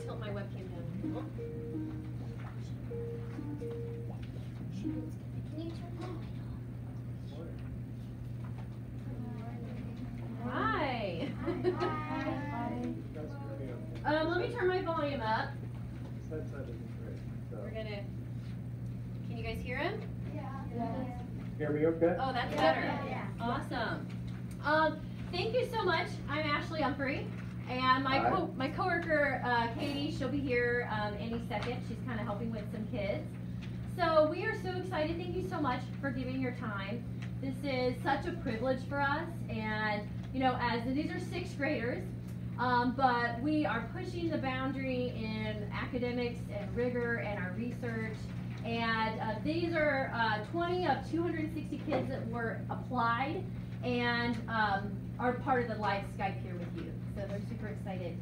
Tilt my webcam down. Hi. Let me turn my volume up. We're gonna. Can you guys hear him? Yeah. Hear me okay? Oh, that's better. Yeah. Awesome. Thank you so much. I'm Ashley Humphrey, and my coworker Katie. She'll be here any second. She's kind of helping with some kids. So we are so excited. Thank you so much for giving your time. This is such a privilege for us, and you know, as these are sixth graders, but we are pushing the boundary in academics and rigor and our research. And these are 20 of 260 kids that were applied and are part of the live Skype here with you. So they're super excited.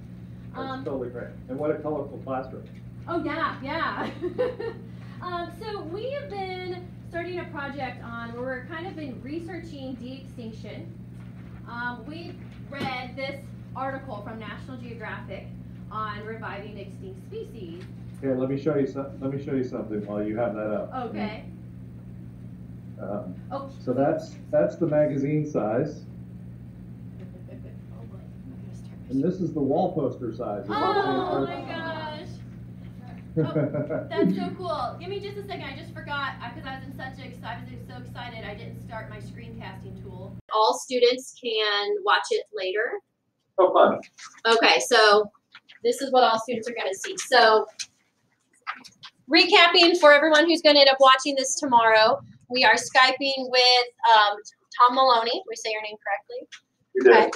That's totally great. And what a colorful classroom. Oh yeah, yeah. So we have been starting a project on where we're kind of been researching de-extinction. We read this article from National Geographic on reviving extinct species. Here, let me show you something while you have that up. Okay. So that's the magazine size, and this is the wall poster size. Oh my gosh! Oh, that's so cool. Give me just a second. I just forgot because I was so excited. I didn't start my screencasting tool. All students can watch it later. Oh, fun. Okay, so this is what all students are going to see. So, recapping for everyone who's going to end up watching this tomorrow, we are Skyping with Tom Maloney. We say your name correctly? You did. Okay.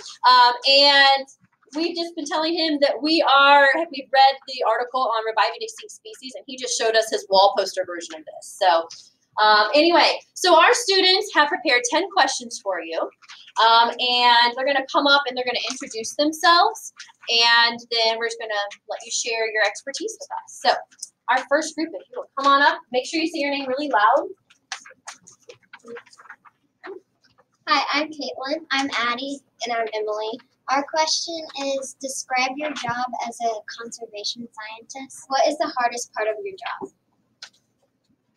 And we've just been telling him that we've read the article on reviving extinct species, and he just showed us his wall poster version of this. So anyway, so our students have prepared 10 questions for you. And they're going to come up and they're going to introduce themselves. And then we're just going to let you share your expertise with us. So our first group, if you will come on up, make sure you say your name really loud. Hi, I'm Caitlin. I'm Addie. And I'm Emily. Our question is, describe your job as a conservation scientist. What is the hardest part of your job?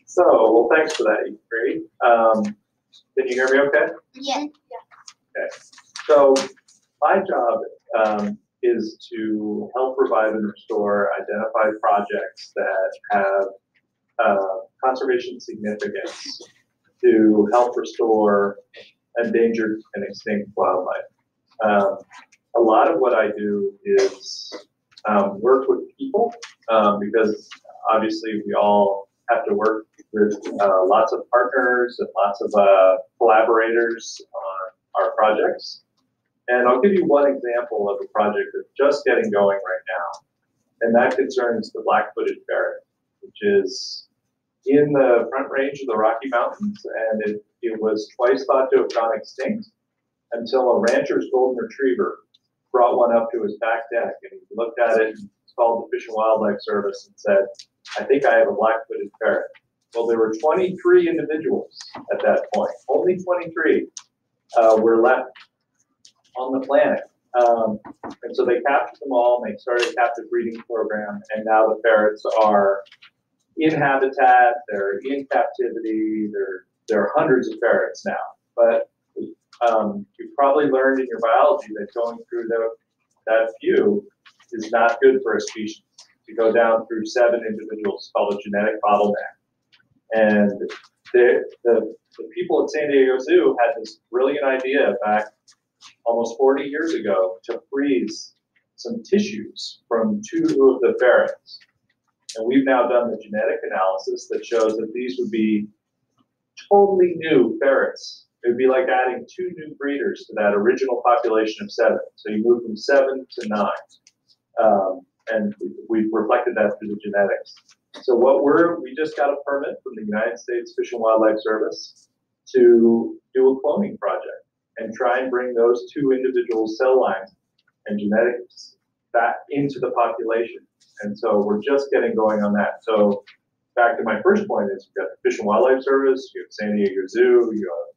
So, well, thanks for that, Great. Can you hear me okay? Yeah. Okay. So, my job is to help revive and restore identified projects that have conservation significance to help restore endangered and extinct wildlife. A lot of what I do is work with people because obviously we all have to work with lots of partners and lots of collaborators on our projects. And I'll give you one example of a project that's just getting going right now, and that concerns the black-footed ferret, which is in the Front Range of the Rocky Mountains, and it was twice thought to have gone extinct until a rancher's golden retriever brought one up to his back deck, and he looked at it and called the Fish and Wildlife Service and said, "I think I have a black-footed ferret." Well, there were 23 individuals at that point. Only 23 were left on the planet. And so they captured them all, and they started a captive breeding program, and now the ferrets are in habitat, they're in captivity, there are hundreds of ferrets now. But you probably learned in your biology that going through that few is not good for a species. To go down through 7 individuals is called a genetic bottleneck. And the people at San Diego Zoo had this brilliant idea back almost 40 years ago to freeze some tissues from 2 of the ferrets. And we've now done the genetic analysis that shows that these would be totally new ferrets. It would be like adding 2 new breeders to that original population of 7. So you move from 7 to 9. And we've reflected that through the genetics. So we just got a permit from the United States Fish and Wildlife Service to do a cloning project and try and bring those 2 individual cell lines and genetics back into the population. And so we're just getting going on that. So back to my first point is you've got the Fish and Wildlife Service, you have San Diego Zoo, you have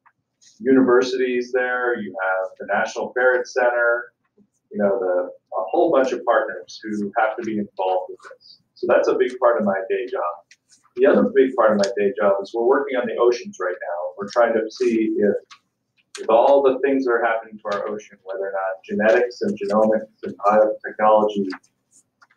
universities there, you have the National Ferret Center, a whole bunch of partners who have to be involved with this. So that's a big part of my day job. The other big part of my day job is we're working on the oceans right now. We're trying to see if with all the things that are happening to our ocean, whether or not genetics and genomics and biotechnology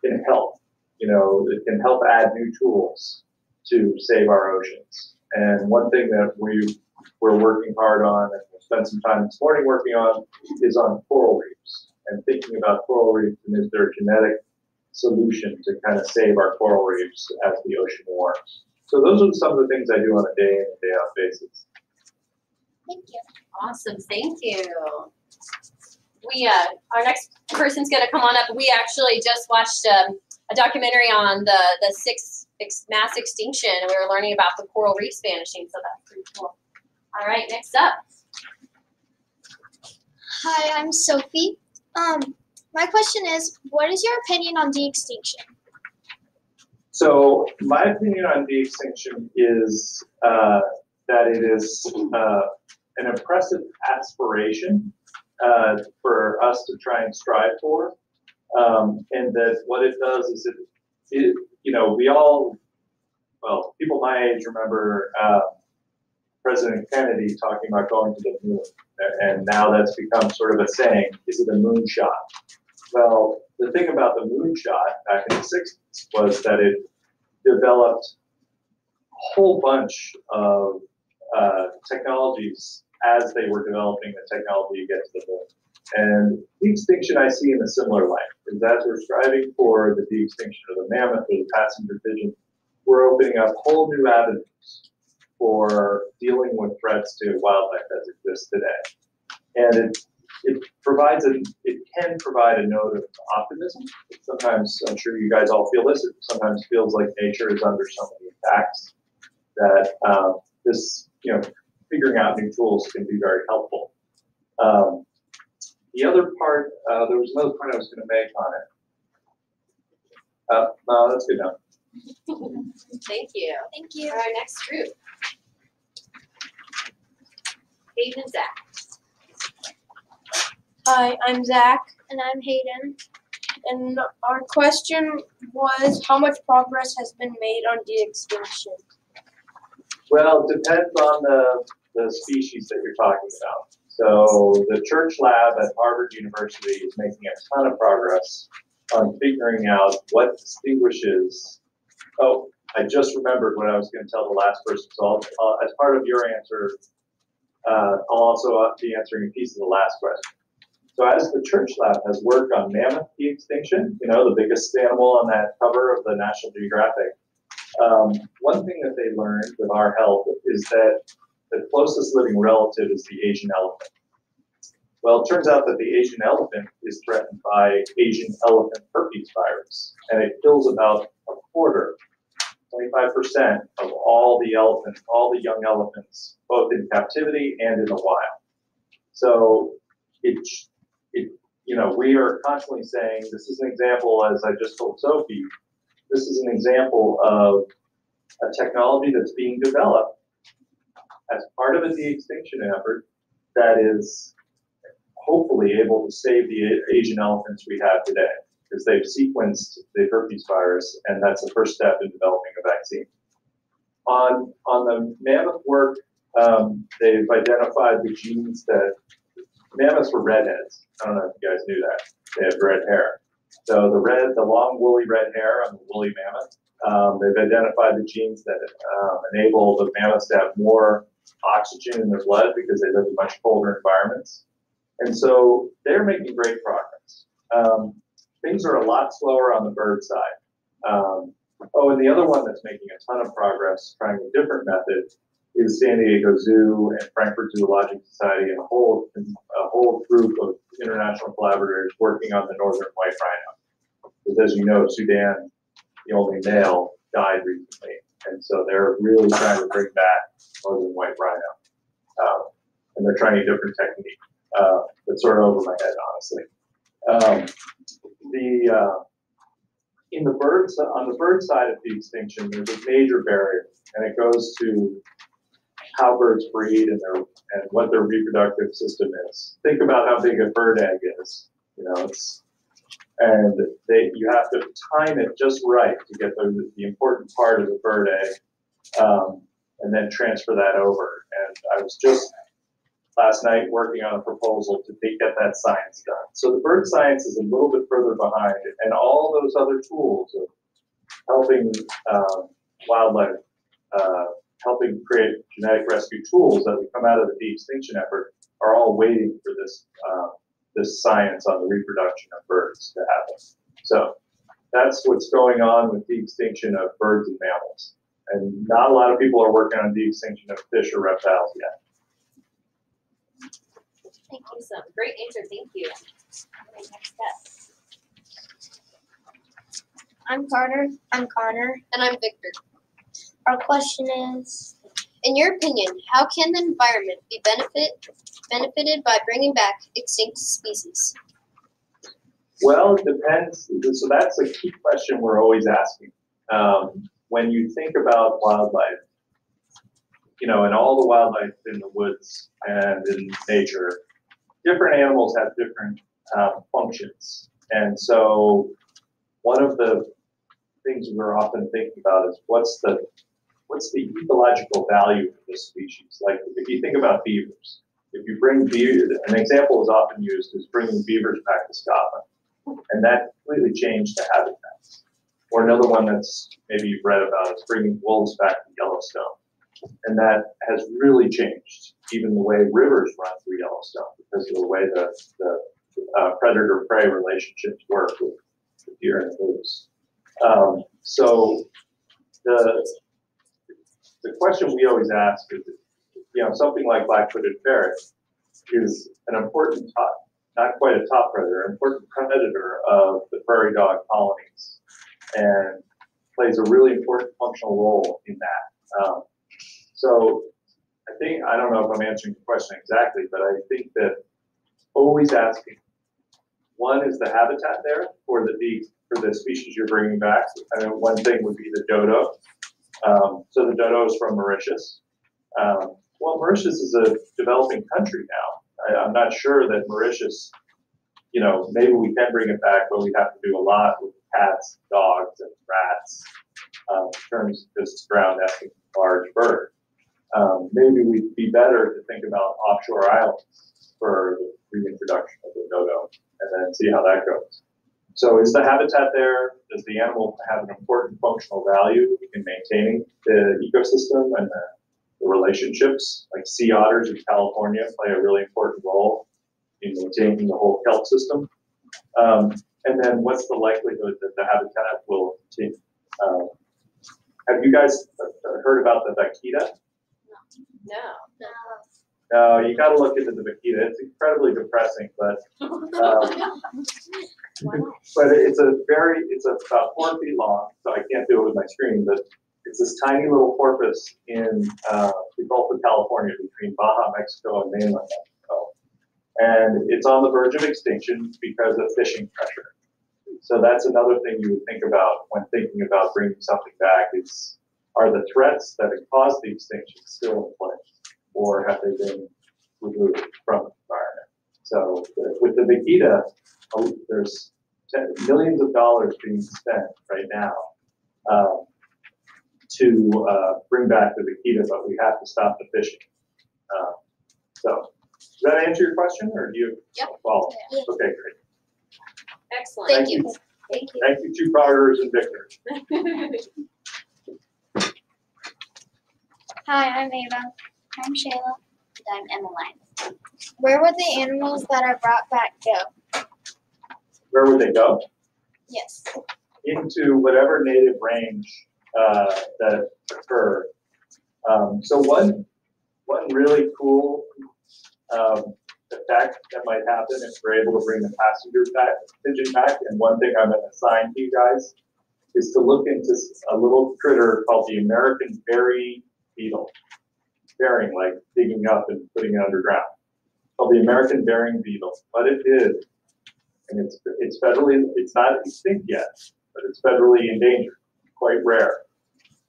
can help. It can help add new tools to save our oceans. And one thing that we're working hard on, and we'll spend some time this morning working on, is on coral reefs and thinking about coral reefs and is there a genetic solution to kind of save our coral reefs as the ocean warms. So those are some of the things I do on a day in and day out basis. Thank you. Awesome, thank you. Our next person's gonna come on up. We actually just watched a documentary on the sixth mass extinction, and we were learning about the coral reefs vanishing, so that's pretty cool. All right, next up. Hi, I'm Sophie. My question is, what is your opinion on de-extinction? So my opinion on de-extinction is that it is an impressive aspiration for us to try and strive for, and that what it does is we all, well, people my age remember President Kennedy talking about going to the moon, and now that's become sort of a saying, is it a moonshot? Well, the thing about the moonshot back in the 60s was that it developed a whole bunch of technologies as they were developing the technology to get to the moon. And de-extinction I see in a similar light, is as we're striving for the de-extinction of the mammoth or the passenger pigeon, we're opening up whole new avenues for dealing with threats to wildlife as exists today. And it can provide a note of optimism. Sometimes, I'm sure you guys all feel this, it sometimes feels like nature is under so many attacks that figuring out new tools can be very helpful. The other part, there was another point I was going to make on it. No, that's good enough. Thank you. Thank you. All right, next group. Hayden and Zach. Hi, I'm Zach, And I'm Hayden. and our question was how much progress has been made on de-extinction? Well, it depends on the species that you're talking about. So the Church Lab at Harvard University is making a ton of progress on figuring out what distinguishes. Oh, I just remembered what I was going to tell the last person. So as part of your answer, I'll also be answering a piece of the last question. So as the Church Lab has worked on mammoth de-extinction, the biggest animal on that cover of the National Geographic, one thing that they learned with our help is that the closest living relative is the Asian elephant. Well, it turns out that the Asian elephant is threatened by Asian elephant herpes virus, and it kills about a quarter, 25% of all the elephants, all the young elephants, both in captivity and in the wild. So we are constantly saying, this is an example, as I just told Sophie, this is an example of a technology that's being developed as part of a de-extinction effort that is hopefully able to save the Asian elephants we have today, because they've sequenced the herpes virus, and that's the first step in developing a vaccine. On the mammoth work, they've identified the genes that mammoths were redheads. I don't know if you guys knew that. They have red hair. So the long woolly red hair on the woolly mammoth, they've identified the genes that enable the mammoths to have more oxygen in their blood because they live in much colder environments. And so they're making great progress. Things are a lot slower on the bird side. And the other one that's making a ton of progress, trying a different method, is San Diego Zoo and Frankfurt Zoological Society and a whole group of international collaborators working on the northern white rhino. Because as you know, Sudan, the only male, died recently. And so they're really trying to bring back northern white rhino. And they're trying a different technique. That's sort of over my head, honestly. On the bird side of the extinction, there's a major barrier, and it goes to how birds breed and what their reproductive system is. Think about how big a bird egg is. And you have to time it just right to get the important part of the bird egg, and then transfer that over. And I was just last night working on a proposal to get that science done. So the bird science is a little bit further behind, and all those other tools of helping wildlife, helping create genetic rescue tools that would come out of the de-extinction effort are all waiting for this science on the reproduction of birds to happen. So that's what's going on with de-extinction of birds and mammals. And not a lot of people are working on de-extinction of fish or reptiles yet. Thank you, Sam. Great answer. Thank you. Next step. I'm Carter. I'm Connor. And I'm Victor. Our question is, In your opinion, how can the environment be benefited by bringing back extinct species? Well, it depends. So that's a key question we're always asking. When you think about wildlife, and all the wildlife in the woods and in nature, different animals have different functions. And so one of the things we're often thinking about is what's the ecological value of this species? Like if you think about beavers, if you bring beavers, an example is often used is bringing beavers back to Scotland, and that completely changed the habitats. Or another one that's maybe you've read about is bringing wolves back to Yellowstone, and that has really changed even the way rivers run through Yellowstone because of the way the predator-prey relationships work with the deer and the moose. So the question we always ask is, something like black-footed ferret is an important not quite a top predator, an important predator of the prairie dog colonies, and plays a really important functional role in that. So I don't know if I'm answering the question exactly, but I think that always asking, one is the habitat there for the species you're bringing back. And one thing would be the dodo. So the dodo is from Mauritius. Well, Mauritius is a developing country now. I'm not sure that Mauritius, maybe we can bring it back, but we have to do a lot with cats, dogs, and rats in terms of this ground-nesting large bird. Maybe we'd be better to think about offshore islands for the reintroduction of the dodo, and then see how that goes. So is the habitat there? Does the animal have an important functional value in maintaining the ecosystem and the relationships? Like sea otters in California play a really important role in maintaining the whole kelp system. And then what's the likelihood that the habitat will continue? Have you guys heard about the vaquita? No. No, you got to look into the vaquita. It's incredibly depressing, but it's about 4 feet long, so I can't do it with my screen, but it's this tiny little porpoise in the Gulf of California between Baja, Mexico, and mainland Mexico. And it's on the verge of extinction because of fishing pressure. So that's another thing you would think about when thinking about bringing something back is, are the threats that have caused the extinction still in place, or have they been removed from the environment? So with the vaquita, there's millions of dollars being spent right now to bring back the vaquita, but we have to stop the fishing. So does that answer your question, or do you follow? Yep. Okay, great. Excellent. Thank you. Thank you. Thank you to Carters and Victor. hi, I'm Ava. I'm Shayla. And I'm Emmeline. Where would the animals that are brought back go? Where would they go? Yes. Into whatever native range that occur. So one really cool effect that might happen if we're able to bring the passenger pigeon back, and one thing I'm going to assign to you guys is to look into a little critter called the American burying beetle. Burying, like digging up and putting it underground. Called the American burying beetle. What it did, and it's not extinct yet, but it's federally endangered, quite rare.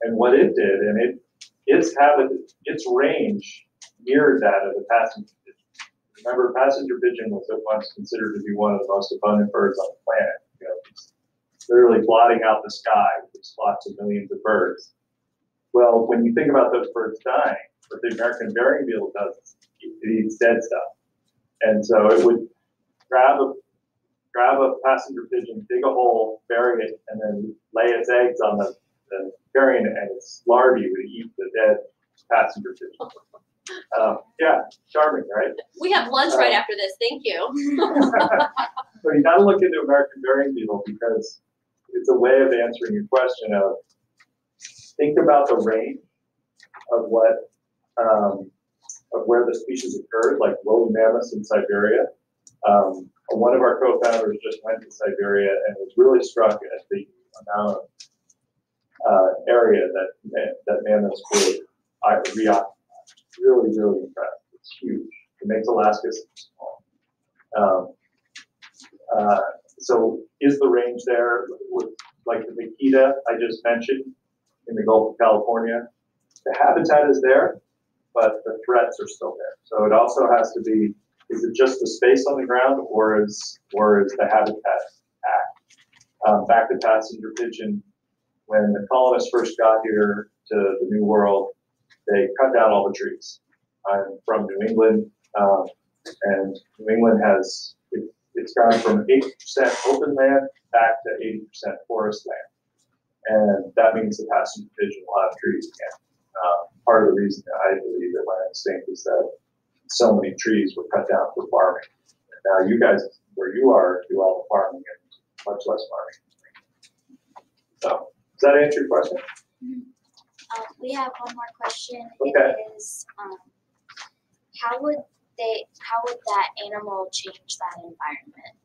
And what it did, and its range mirrored that of the passenger pigeon. Remember, passenger pigeon was at once considered to be one of the most abundant birds on the planet. You know, it's literally blotting out the sky with lots of millions of birds. Well, when you think about those birds dying, what the American burying beetle does is it eats dead stuff. And so it would grab a passenger pigeon, dig a hole, bury it, and then lay its eggs on the carrion, and its larvae would eat the dead passenger pigeon. Yeah, charming, right? We have lunch right after this. Thank you. So you got to look into American burying beetle because it's a way of answering your question of think about the range of what of where the species occurred, like woolly mammoths in Siberia. One of our co-founders just went to Siberia and was really struck at the amount of area that mammoths would reoccupy. Really, really impressed. It's huge. It makes Alaska small. So is the range there with like the vaquita I just mentioned in the Gulf of California? The habitat is there, but the threats are still there. So it also has to be, is it just the space on the ground or is the habitat act? Back to passenger pigeon, when the colonists first got here to the New World, they cut down all the trees. I'm from New England, and New England has, it's gone from 80% open land back to 80% forest land. And that means the passenger pigeon will have trees again. Part of the reason that I believe it went extinct is that so many trees were cut down for farming. And now you guys, where you are, do all the farming and much less farming. So, does that answer your question? We have one more question. Okay. It is, how would that animal change that environment?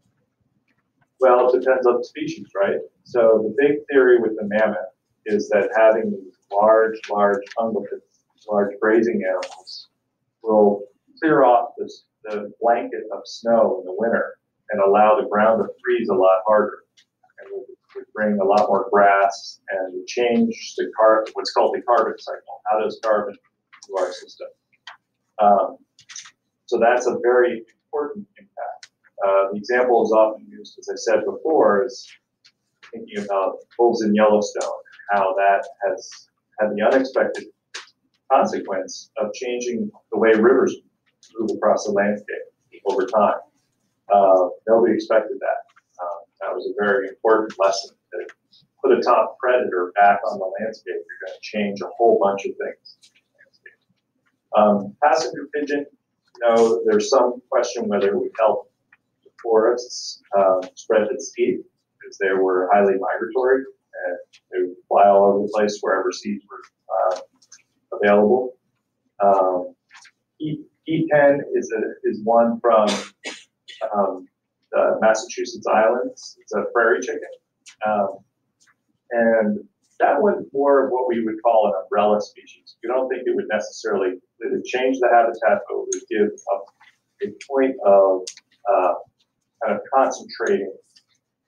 Well, it depends on the species, right? So the big theory with the mammoth is that having these large ungulates, large grazing animals, will clear off the blanket of snow in the winter and allow the ground to freeze a lot harder. And would bring a lot more grass and change what's called the carbon cycle. How does carbon into our system? So that's a very important impact. The example is often used, as I said before, is thinking about wolves in Yellowstone, how that has had the unexpected consequence of changing the way rivers move across the landscape over time. Nobody expected that. That was a very important lesson. To put a top predator back on the landscape, you're going to change a whole bunch of things. Passenger pigeon, there's some question whether it would help the forests spread its seed, because they were highly migratory and they would fly all over the place wherever seeds were available. E10 is one from the Massachusetts Islands. It's a prairie chicken. And that one's more of what we would call an umbrella species. You don't think it would necessarily, it would change the habitat, but it would give a point of kind of concentrating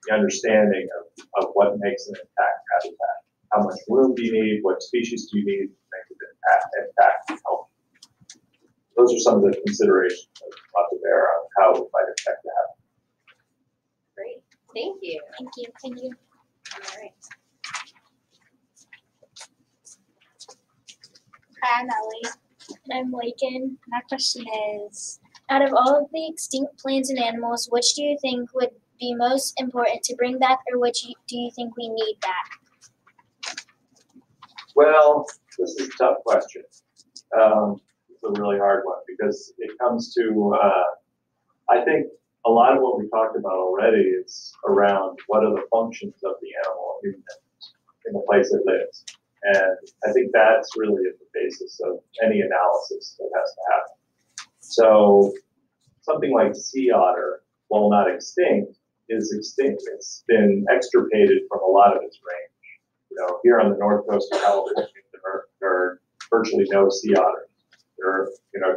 the understanding of what makes an intact habitat. How much room do you need? What species do you need to make it intact and healthy? Those are some of the considerations that we brought to bear on how it might affect the habitat. Great. Thank you. Thank you. Thank you. All right. Hi, I'm Ellie. And I'm Lakin. My question is, out of all of the extinct plants and animals, which do you think would be most important to bring back, or which do you think we need back? Well, this is a tough question. It's a really hard one because it comes to, I think a lot of what we talked about already is around what are the functions of the animal in the place it lives. And I think that's really at the basis of any analysis that has to happen. So something like sea otter, while not extinct, is extinct. It's been extirpated from a lot of its range. Here on the north coast of California, there are virtually no sea otters. They're,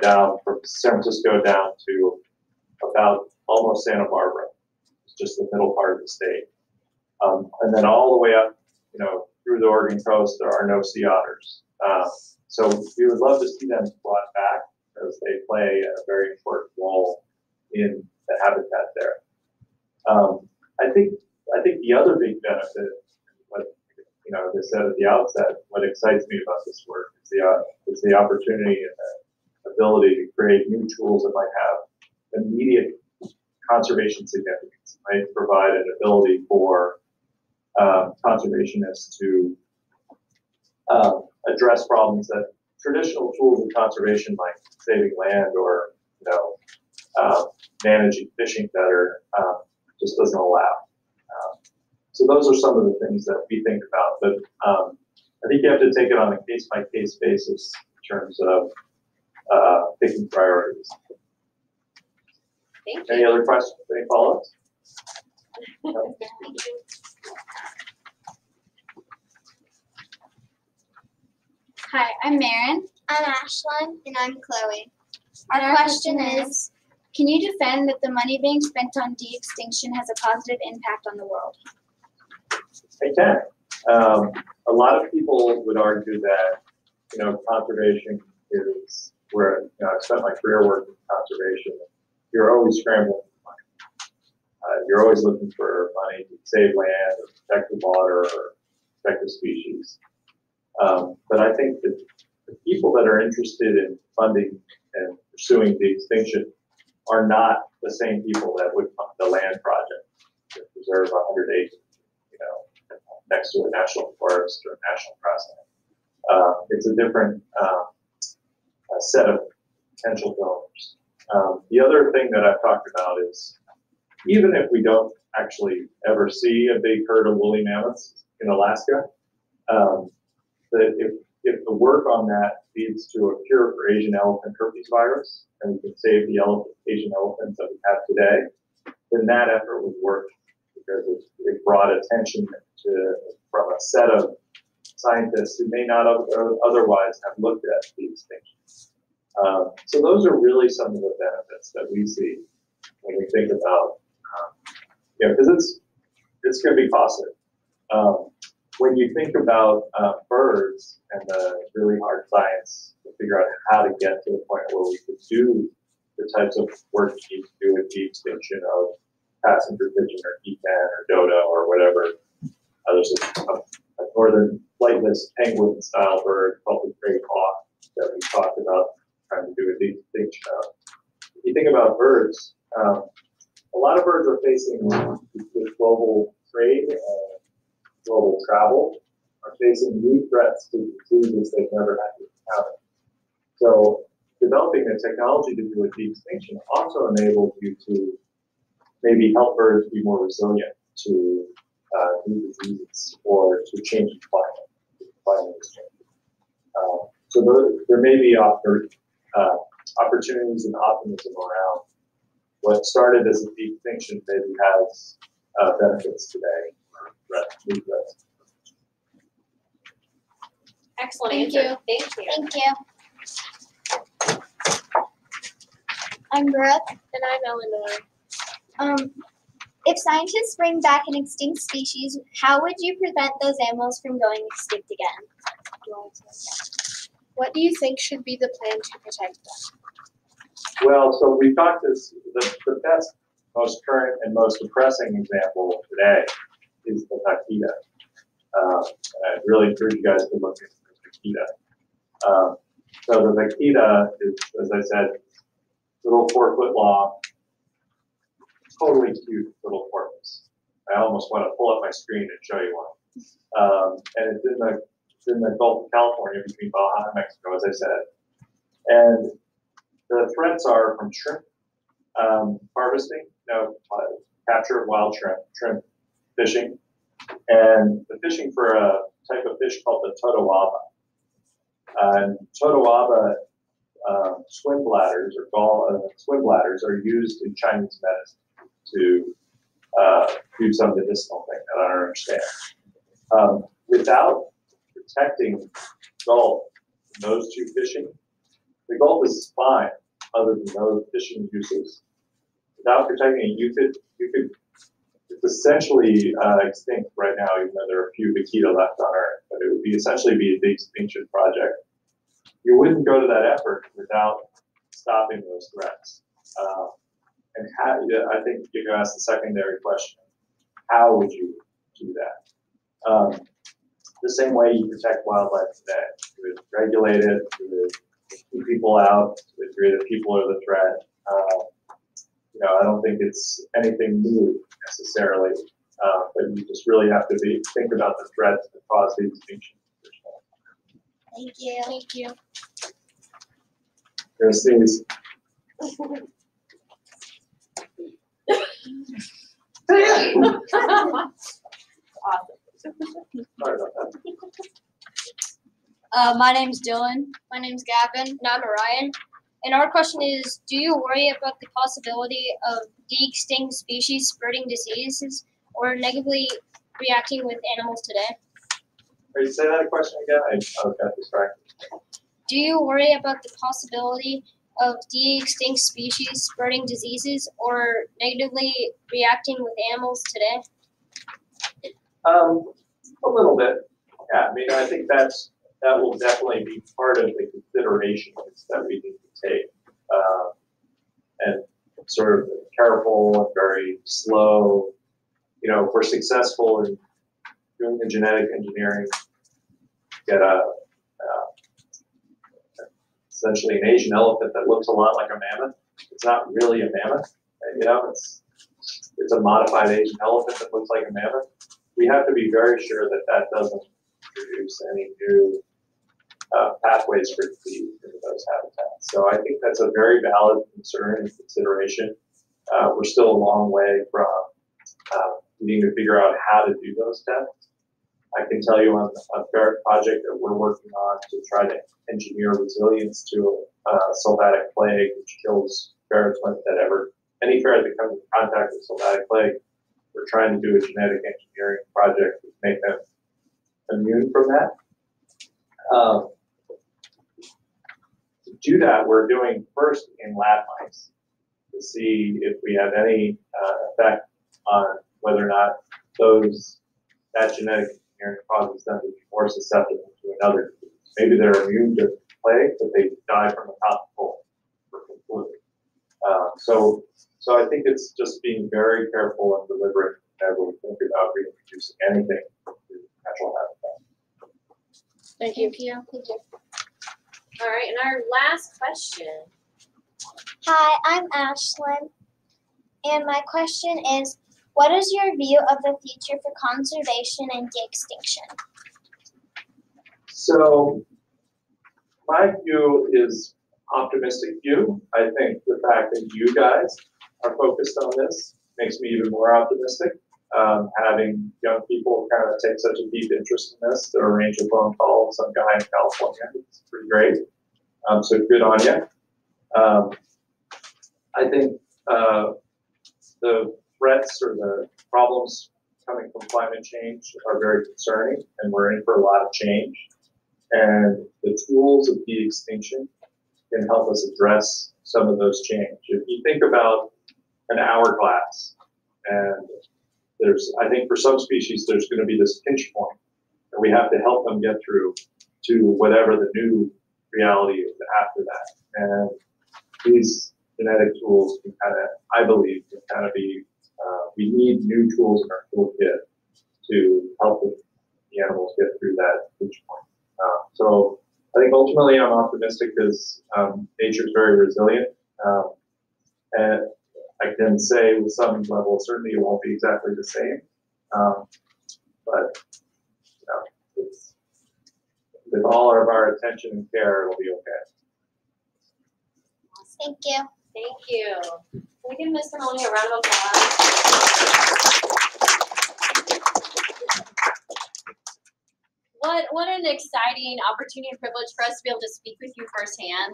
down from San Francisco down to about almost Santa Barbara. It's just the middle part of the state. And then all the way up, through the Oregon coast, there are no sea otters. So we would love to see them brought back. because they play a very important role in the habitat there. I think the other big benefit, what as I said at the outset, what excites me about this work is the opportunity and the ability to create new tools that might have immediate conservation significance, might provide an ability for conservationists to address problems that traditional tools of conservation, like saving land or managing fishing better, just doesn't allow. So those are some of the things that we think about, but I think you have to take it on a case-by-case basis in terms of picking priorities. Thank Any you. other questions? Any follow-ups? No? Hi, I'm Marin. I'm Ashlyn. And I'm Chloe. Our question is, can you defend that the money being spent on de-extinction has a positive impact on the world? I can. A lot of people would argue that, conservation is where, I've spent my career working in conservation. You're always scrambling for money. You're always looking for money to save land or protect the water or protect the species. But I think that the people that are interested in funding and pursuing de-extinction are not the same people that would fund the land project to preserve 100 acres, next to a national forest or a national grassland. It's a different set of potential donors. The other thing that I've talked about is, even if we don't actually ever see a big herd of woolly mammoths in Alaska, that if the work on that leads to a cure for Asian elephant herpes virus, and we can save the Asian elephants that we have today, then that effort would work, because it brought attention from a set of scientists who may not otherwise have looked at the extinction. So those are really some of the benefits that we see when we think about, because it's going to be costly. When you think about birds and the really hard science to figure out how to get to the point where we could do the types of work you need to do with the extinction of passenger pigeon or peacan or dodo or whatever. There's a northern flightless penguin-style bird called the gray hawk that we talked about trying to do a de-extinction of. If you think about birds, a lot of birds are facing with global trade and global travel, are facing new threats to diseases they've never had to encounter. So developing the technology to do a de-extinction also enables you to maybe help birds be more resilient to new diseases or to changing climate. Climate is changing. So there may be opportunities and optimism around what started as a de-extinction maybe has benefits today. New threats. Excellent Thank answer. you. Thank you. Thank you. I'm Brooke. And I'm Eleanor. If scientists bring back an extinct species, how would you prevent those animals from going extinct again? What do you think should be the plan to protect them? Well, so we talked the best, most current, and most depressing example today is the vaquita. And I really encourage you guys to look at the vaquita. So the vaquita is, as I said, little 4 foot long, totally cute little porpoise. I almost want to pull up my screen and show you one. And it's in the Gulf of California between Baja and Mexico, as I said. And the threats are from shrimp harvesting, capture of wild shrimp fishing, and the fishing for a type of fish called the totoaba. And totoaba swim bladders or swim bladders are used in Chinese medicine to do some medicinal thing that I don't understand. Without protecting Gulf, those two fishing, the Gulf is fine other than those fishing uses. Without protecting it, you could it's essentially extinct right now, even though there are a few vaquita left on Earth, but it would essentially be a de-extinction project. You wouldn't go to that effort without stopping those threats. And how, I think you asked the secondary question, how would you do that? The same way you protect wildlife today. You would regulate it, you would keep people out to the degree that people are the threat. I don't think it's anything new necessarily, but you just really have to think about the threats that cause the extinction. Thank you. Thank you. There's these. Sorry about that. My name's Dylan. My name's Gavin. And I'm Orion. And our question is, do you worry about the possibility of de-extinct species spreading diseases or negatively reacting with animals today? Can you say that question again? I got distracted. Do you worry about the possibility of de-extinct species spreading diseases or negatively reacting with animals today? A little bit. Yeah, I mean, I think that will definitely be part of the considerations that we need to take, and sort of careful and very slow. If we're successful in doing the genetic engineering, get essentially an Asian elephant that looks a lot like a mammoth. It's not really a mammoth, it's a modified Asian elephant that looks like a mammoth. We have to be very sure that doesn't introduce any new pathways for disease into those habitats. So I think that's a very valid concern and consideration. We're still a long way from needing to figure out how to do those tests. I can tell you on a ferret project that we're working on to try to engineer resilience to sylvatic plague, which kills ferrets any ferret that comes in contact with sylvatic plague. We're trying to do a genetic engineering project to make them immune from that. To do that, we're doing first in lab mice to see if we have any effect on whether or not that genetic engineering causes them to be more susceptible to another disease. Maybe they're immune to plague, but they die from a common cold or flu. So I think it's just being very careful and deliberate whenever we think about reintroducing anything to natural habitat. Thank you. Thank you. All right, and our last question. Hi, I'm Ashlyn, and my question is, what is your view of the future for conservation and de-extinction? So my view is optimistic view. I think the fact that you guys are focused on this makes me even more optimistic. Having young people kind of take such a deep interest in this to arrange a phone call with some guy in California, it's pretty great. So good on you. I think the threats or the problems coming from climate change are very concerning, and we're in for a lot of change. And the tools of de-extinction can help us address some of those change. If you think about an hourglass, and I think for some species, there's going to be this pinch point, and we have to help them get through to whatever the new reality is after that. And these genetic tools can I believe, be, we need new tools in our toolkit to help the animals get through that pinch point. So I think ultimately I'm optimistic because nature is very resilient. And I can say with some level of certainty it won't be exactly the same. But with all of our attention and care, it'll be okay. Thank you. Thank you. Can we give Mr. Maloney a round of applause? What an exciting opportunity and privilege for us to be able to speak with you firsthand.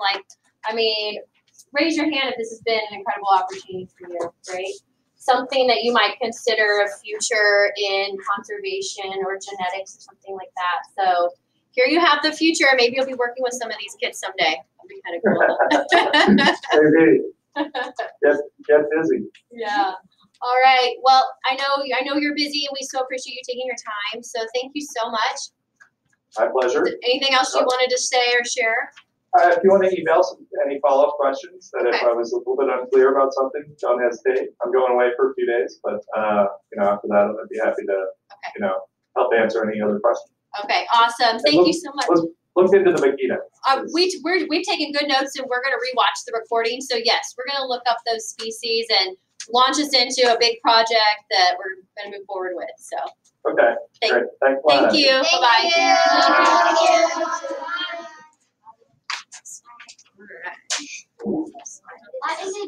Raise your hand if this has been an incredible opportunity for you, right? Something that you might consider a future in conservation or genetics or something like that. So here you have the future. Maybe you'll be working with some of these kids someday. That'd be kind of cool. Maybe. Get busy. Yeah. All right. Well, I know you're busy, and we so appreciate you taking your time. So thank you so much. My pleasure. Anything else you wanted to say or share? If you want to email any follow-up questions, that if I was a little bit unclear about something, don't hesitate. I'm going away for a few days, but after that, I'd be happy to help answer any other questions. Okay, awesome. Thank you so much. Look into the Makita. We've taken good notes, and we're going to rewatch the recording. So yes, we're going to look up those species and launch us into a big project that we're going to move forward with. So okay, great. Thanks a lot. Thank you. Bye bye. That is a